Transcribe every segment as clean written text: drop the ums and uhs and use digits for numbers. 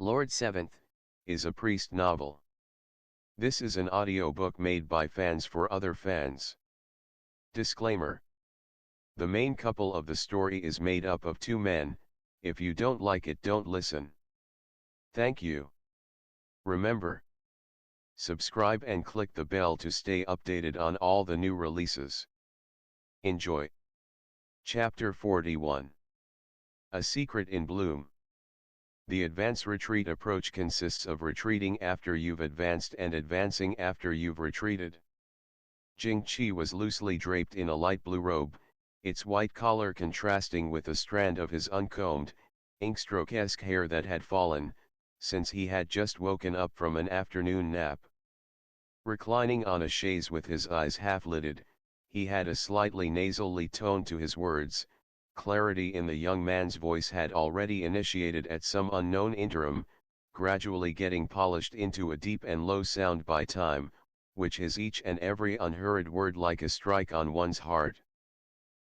Lord Seventh is a priest novel. This is an audiobook made by fans for other fans. Disclaimer. The main couple of the story is made up of two men. If you don't like it, don't listen. Thank you. Remember, subscribe and click the bell to stay updated on all the new releases. Enjoy. Chapter 41. A Secret in Bloom. The advance retreat approach consists of retreating after you've advanced and advancing after you've retreated. Jing-Chi was loosely draped in a light blue robe, its white collar contrasting with a strand of his uncombed, inkstroke-esque hair that had fallen, since he had just woken up from an afternoon nap. Reclining on a chaise with his eyes half-lidded, he had a slightly nasally tone to his words. Clarity in the young man's voice had already initiated at some unknown interim, gradually getting polished into a deep and low sound by time, which his each and every unhurried word like a strike on one's heart.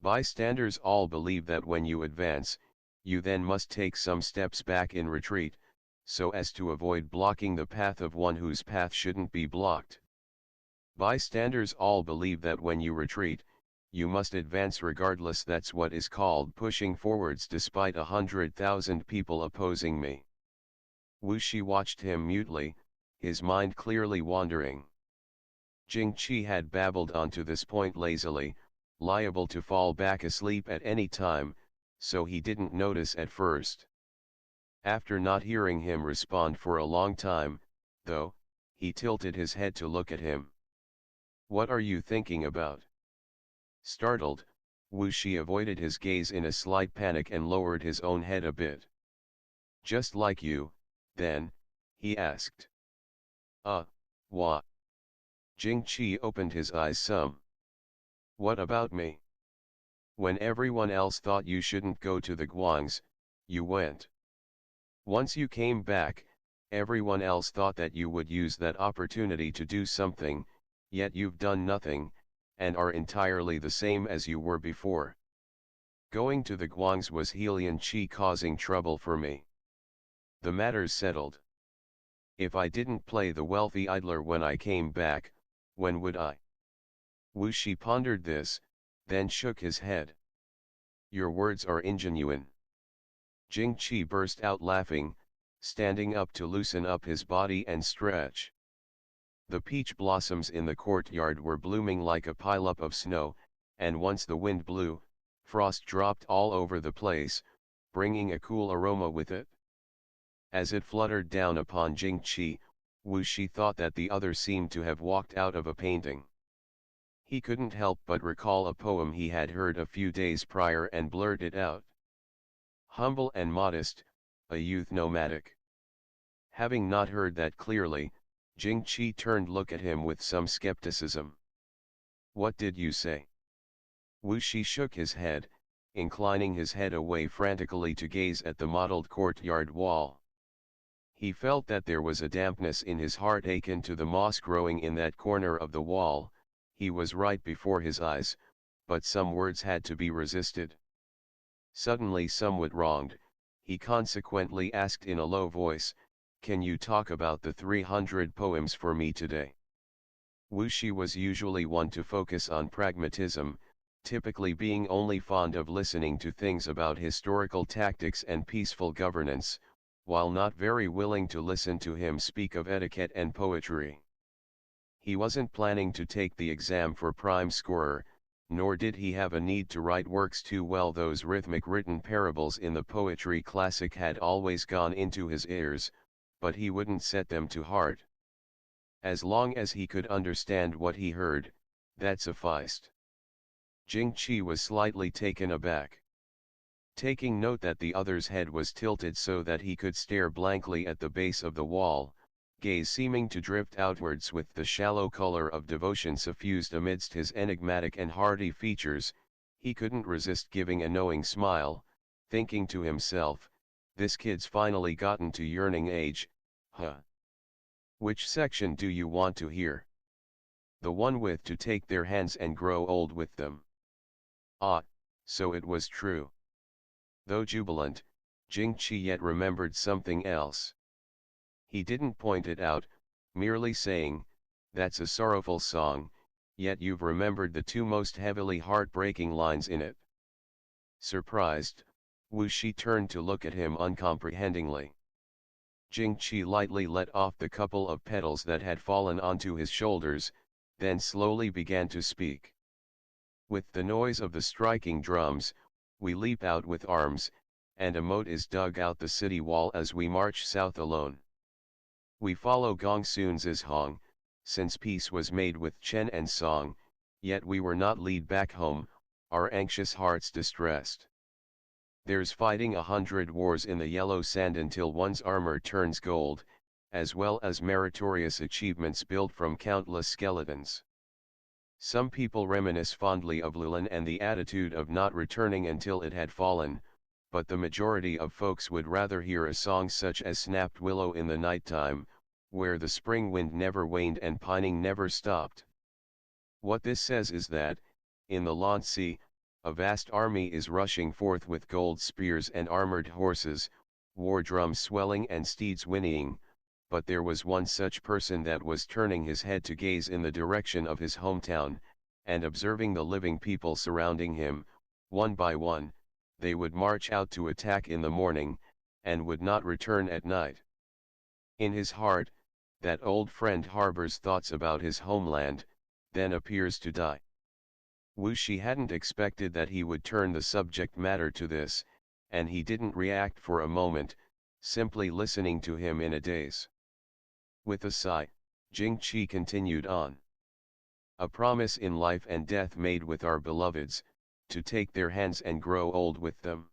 Bystanders all believe that when you advance, you then must take some steps back in retreat, so as to avoid blocking the path of one whose path shouldn't be blocked. Bystanders all believe that when you retreat, you must advance regardless. That's what is called pushing forwards despite 100,000 people opposing me. Wuxia watched him mutely, his mind clearly wandering. Jing-Chi had babbled on to this point lazily, liable to fall back asleep at any time, so he didn't notice at first. After not hearing him respond for a long time, though, he tilted his head to look at him. "What are you thinking about?" Startled, Wuxia avoided his gaze in a slight panic and lowered his own head a bit. "Just like you, then," he asked. What?" Jing-Chi opened his eyes some. "What about me? When everyone else thought you shouldn't go to the Guangs, you went. Once you came back, everyone else thought that you would use that opportunity to do something, yet you've done nothing, and are entirely the same as you were before. Going to the Guangs was Helian Chi causing trouble for me. The matter's settled. If I didn't play the wealthy idler when I came back, when would I?" Wuxia pondered this, then shook his head. "Your words are ingenuine." Jing-Chi burst out laughing, standing up to loosen up his body and stretch. The peach blossoms in the courtyard were blooming like a pileup of snow, and once the wind blew, frost dropped all over the place, bringing a cool aroma with it. As it fluttered down upon Jing-Chi, Wuxia thought that the other seemed to have walked out of a painting. He couldn't help but recall a poem he had heard a few days prior and blurt it out. Humble and modest, a youth nomadic. Having not heard that clearly, Jing-Chi turned look at him with some skepticism. "What did you say?" Wuxia shook his head, inclining his head away frantically to gaze at the mottled courtyard wall. He felt that there was a dampness in his heart akin to the moss growing in that corner of the wall. He was right before his eyes, but some words had to be resisted. Suddenly somewhat wronged, he consequently asked in a low voice, "Can you talk about the 300 poems for me today?" Wuxia was usually one to focus on pragmatism, typically being only fond of listening to things about historical tactics and peaceful governance, while not very willing to listen to him speak of etiquette and poetry. He wasn't planning to take the exam for prime scorer, nor did he have a need to write works too well. Those rhythmic written parables in the poetry classic had always gone into his ears, but he wouldn't set them to heart. As long as he could understand what he heard, that sufficed. Jing-Chi was slightly taken aback. Taking note that the other's head was tilted so that he could stare blankly at the base of the wall, gaze seeming to drift outwards with the shallow color of devotion suffused amidst his enigmatic and hardy features, he couldn't resist giving a knowing smile, thinking to himself, "This kid's finally gotten to yearning age, huh? Which section do you want to hear?" "The one with to take their hands and grow old with them." Ah, so it was true. Though jubilant, Jing-Chi yet remembered something else. He didn't point it out, merely saying, "That's a sorrowful song, yet you've remembered the two most heavily heartbreaking lines in it." Surprised, Wuxia turned to look at him uncomprehendingly. Jing-Chi lightly let off the couple of petals that had fallen onto his shoulders, then slowly began to speak. "With the noise of the striking drums, we leap out with arms, and a moat is dug out the city wall as we march south alone. We follow Gong Sun's Hong, since peace was made with Chen and Song, yet we were not lead back home, our anxious hearts distressed. There's fighting 100 wars in the yellow sand until one's armor turns gold, as well as meritorious achievements built from countless skeletons. Some people reminisce fondly of Lulan and the attitude of not returning until it had fallen, but the majority of folks would rather hear a song such as Snapped Willow in the Nighttime, where the spring wind never waned and pining never stopped. What this says is that, in the Lan Sea, a vast army is rushing forth with gold spears and armored horses, war drums swelling and steeds whinnying, but there was one such person that was turning his head to gaze in the direction of his hometown, and observing the living people surrounding him, one by one, they would march out to attack in the morning, and would not return at night. In his heart, that old friend harbors thoughts about his homeland, then appears to die." Wuxia hadn't expected that he would turn the subject matter to this, and he didn't react for a moment, simply listening to him in a daze. With a sigh, Jing-Chi continued on. "A promise in life and death made with our beloveds, to take their hands and grow old with them."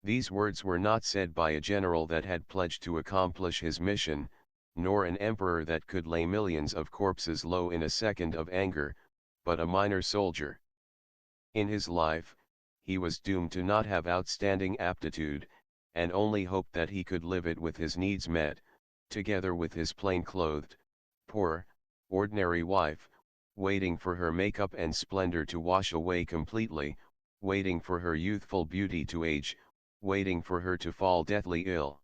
These words were not said by a general that had pledged to accomplish his mission, nor an emperor that could lay millions of corpses low in a second of anger, but a minor soldier. In his life, he was doomed to not have outstanding aptitude, and only hoped that he could live it with his needs met, together with his plain-clothed, poor, ordinary wife, waiting for her makeup and splendor to wash away completely, waiting for her youthful beauty to age, waiting for her to fall deathly ill.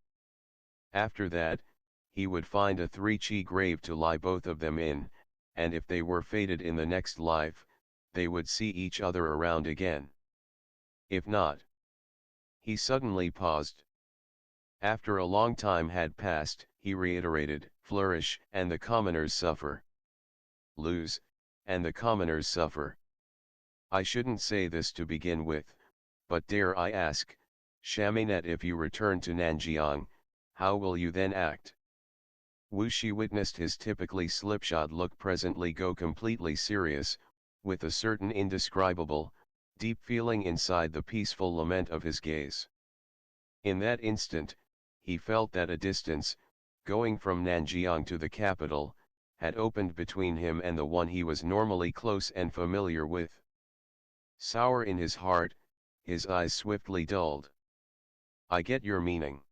After that, he would find a three-chi grave to lie both of them in, and if they were fated in the next life, they would see each other around again. If not. He suddenly paused. After a long time had passed, he reiterated, "Flourish, and the commoners suffer. Lose, and the commoners suffer. I shouldn't say this to begin with, but dare I ask, Chaminette, if you return to Nanjiang, how will you then act?" Wuxia witnessed his typically slipshod look presently go completely serious, with a certain indescribable, deep feeling inside the peaceful lament of his gaze. In that instant, he felt that a distance, going from Nanjiang to the capital, had opened between him and the one he was normally close and familiar with. Sour in his heart, his eyes swiftly dulled. "I get your meaning.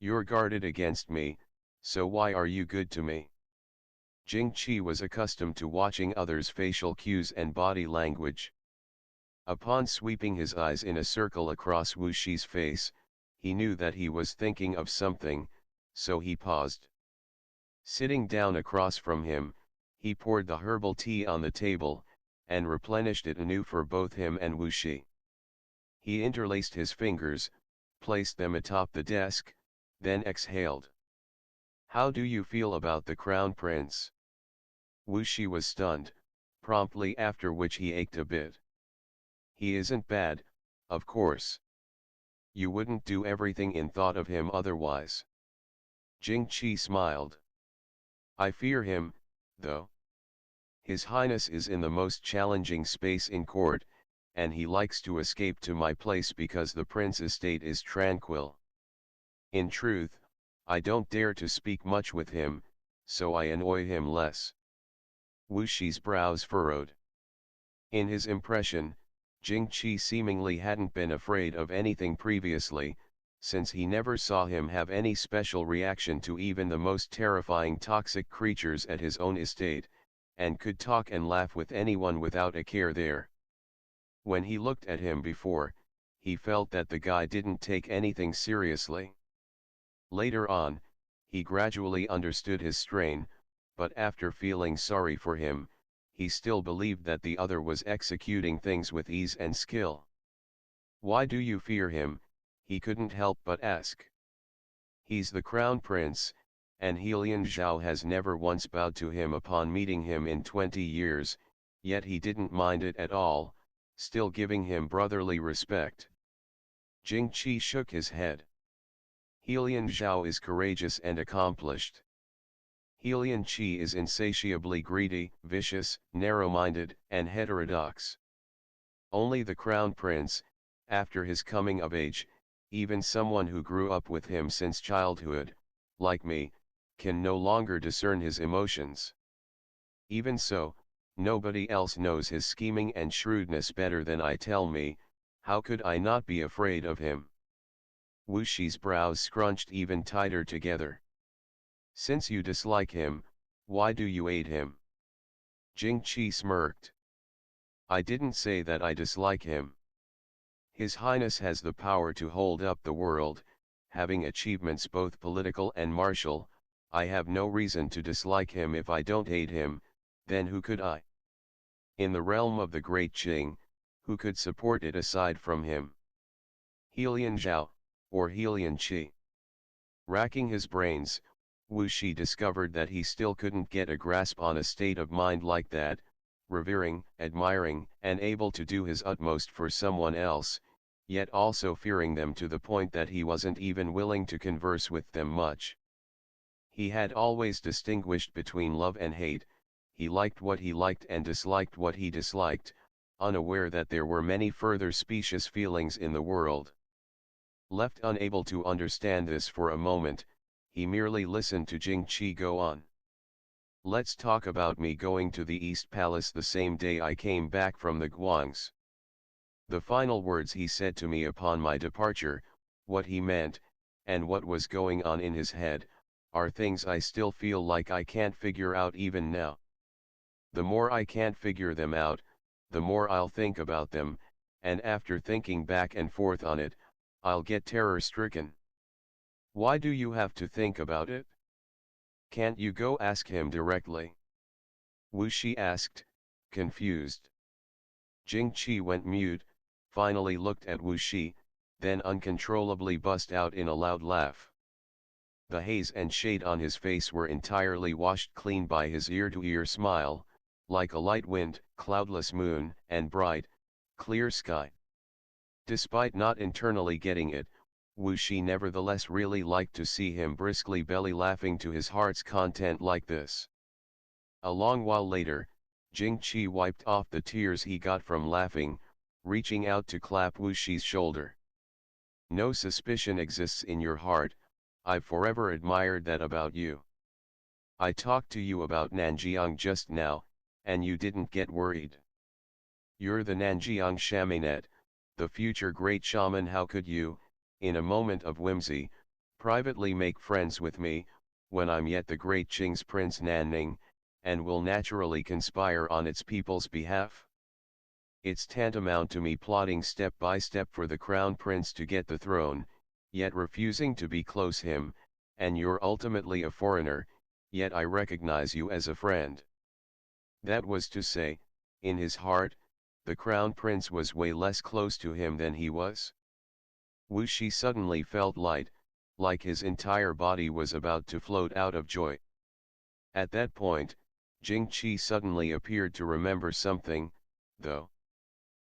You're guarded against me, so why are you good to me?" Jing-Chi was accustomed to watching others' facial cues and body language. Upon sweeping his eyes in a circle across Wuxi's face, he knew that he was thinking of something, so he paused. Sitting down across from him, he poured the herbal tea on the table, and replenished it anew for both him and Wuxi. He interlaced his fingers, placed them atop the desk, then exhaled. "How do you feel about the crown prince?" Wuxi was stunned, promptly after which he ached a bit. "He isn't bad, of course. You wouldn't do everything in thought of him otherwise." Jing-Chi smiled. "I fear him, though. His Highness is in the most challenging space in court, and he likes to escape to my place because the prince's state is tranquil. In truth, I don't dare to speak much with him, so I annoy him less." Wuxi's brows furrowed. In his impression, Jing-Chi seemingly hadn't been afraid of anything previously, since he never saw him have any special reaction to even the most terrifying toxic creatures at his own estate, and could talk and laugh with anyone without a care there. When he looked at him before, he felt that the guy didn't take anything seriously. Later on, he gradually understood his strain, but after feeling sorry for him, he still believed that the other was executing things with ease and skill. "Why do you fear him?" he couldn't help but ask. "He's the crown prince, and Helian Zhao has never once bowed to him upon meeting him in 20 years, yet he didn't mind it at all, still giving him brotherly respect." Jing Qi shook his head. "Helian Zhao is courageous and accomplished. Helian Qi is insatiably greedy, vicious, narrow-minded, and heterodox. Only the crown prince, after his coming of age, even someone who grew up with him since childhood, like me, can no longer discern his emotions. Even so, nobody else knows his scheming and shrewdness better than I. Tell me, how could I not be afraid of him?" Wuxi's brows scrunched even tighter together. "Since you dislike him, why do you aid him?" Jing Qi smirked. "I didn't say that I dislike him. His Highness has the power to hold up the world, having achievements both political and martial. I have no reason to dislike him. If I don't aid him, then who could I? In the realm of the great Qing, who could support it aside from him? Helian Zhao, or Helian Qi?" Racking his brains, Wuxi discovered that he still couldn't get a grasp on a state of mind like that, revering, admiring, and able to do his utmost for someone else, yet also fearing them to the point that he wasn't even willing to converse with them much. He had always distinguished between love and hate. He liked what he liked and disliked what he disliked, unaware that there were many further specious feelings in the world. Left unable to understand this for a moment, he merely listened to Jing Qi go on. "Let's talk about me going to the East Palace the same day I came back from the Guangs. The final words he said to me upon my departure, what he meant, and what was going on in his head, are things I still feel like I can't figure out even now. The more I can't figure them out, the more I'll think about them, and after thinking back and forth on it, I'll get terror-stricken." "Why do you have to think about it? Can't you go ask him directly?" Wuxi asked, confused. Jing Qi went mute, finally looked at Wuxi, then uncontrollably bust out in a loud laugh. The haze and shade on his face were entirely washed clean by his ear-to-ear smile, like a light wind, cloudless moon, and bright, clear sky. Despite not internally getting it, Wuxi nevertheless really liked to see him briskly belly laughing to his heart's content like this. A long while later, Jing Qi wiped off the tears he got from laughing, reaching out to clap Wuxi's shoulder. "No suspicion exists in your heart. I've forever admired that about you. I talked to you about Nanjiang just now, and you didn't get worried. You're the Nanjiang Shamanet, the future great shaman. How could you, in a moment of whimsy, privately make friends with me, when I'm yet the great Qing's Prince Nanning, and will naturally conspire on its people's behalf? It's tantamount to me plotting step by step for the crown prince to get the throne, yet refusing to be close him, and you're ultimately a foreigner, yet I recognize you as a friend." That was to say, in his heart, the crown prince was way less close to him than he was. Wuxi suddenly felt light, like his entire body was about to float out of joy. At that point, Jing Qi suddenly appeared to remember something, though.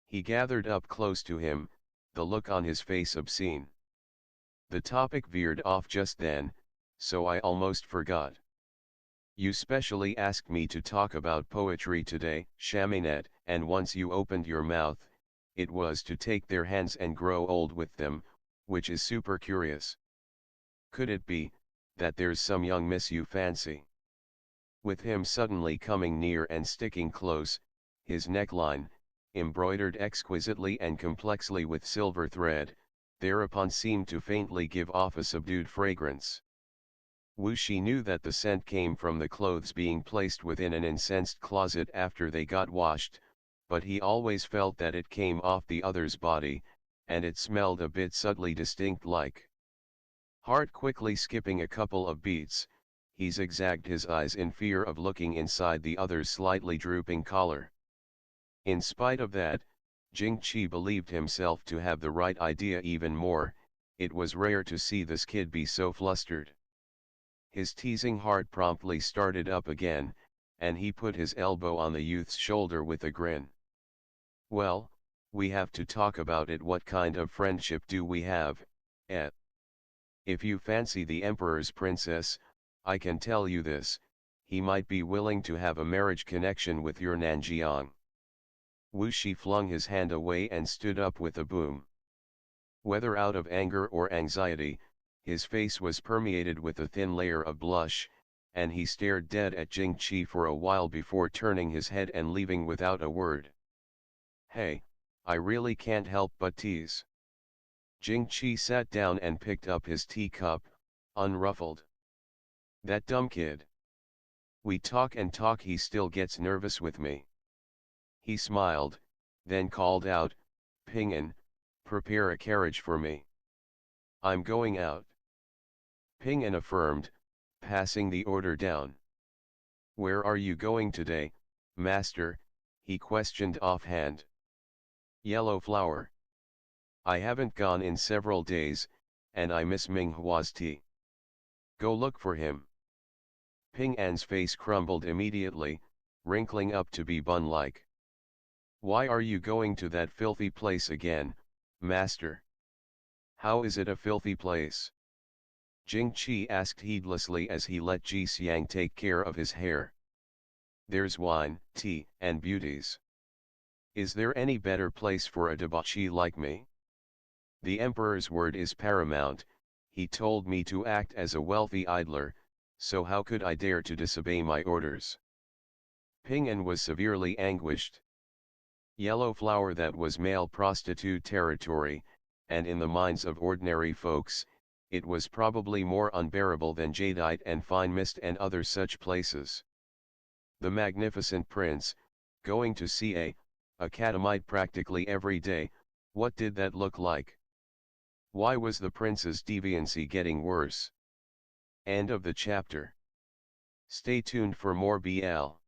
He gathered up close to him, the look on his face obscene. "The topic veered off just then, so I almost forgot. You specially asked me to talk about poetry today, Shamanet, and once you opened your mouth, it was to take their hands and grow old with them, which is super curious. Could it be, that there's some young miss you fancy?" With him suddenly coming near and sticking close, his neckline, embroidered exquisitely and complexly with silver thread, thereupon seemed to faintly give off a subdued fragrance. Wuxi knew that the scent came from the clothes being placed within an incensed closet after they got washed, but he always felt that it came off the other's body, and it smelled a bit subtly distinct like Heart quickly skipping a couple of beats, he zigzagged his eyes in fear of looking inside the other's slightly drooping collar. In spite of that, Jing-Chi believed himself to have the right idea even more. It was rare to see this kid be so flustered. His teasing heart promptly started up again, and he put his elbow on the youth's shoulder with a grin. Well, we have to talk about it. What kind of friendship do we have, eh? If you fancy the Emperor's princess, I can tell you this, he might be willing to have a marriage connection with your Nanjiang. Wuxia flung his hand away and stood up with a boom. Whether out of anger or anxiety, his face was permeated with a thin layer of blush, and he stared dead at Jing-Chi for a while before turning his head and leaving without a word. Hey, I really can't help but tease. Jing-Chi sat down and picked up his teacup, unruffled. That dumb kid. We talk and talk, he still gets nervous with me. He smiled, then called out, Ping'an, prepare a carriage for me. I'm going out. Ping'an affirmed, passing the order down. Where are you going today, master? He questioned offhand. Yellow Flower. I haven't gone in several days, and I miss Ming Hua's tea. Go look for him. Ping'an's face crumbled immediately, wrinkling up to be bun-like. Why are you going to that filthy place again, master? How is it a filthy place? Jing-Chi asked heedlessly as he let Ji Xiang take care of his hair. There's wine, tea, and beauties. Is there any better place for a debauchee like me? The Emperor's word is paramount. He told me to act as a wealthy idler, so how could I dare to disobey my orders? Ping'an was severely anguished. Yellow Flower, that was male prostitute territory, and in the minds of ordinary folks, it was probably more unbearable than Jadeite and Fine Mist and other such places. The magnificent prince, going to see a catamite practically every day, what did that look like? Why was the prince's deviancy getting worse? End of the chapter. Stay tuned for more BL.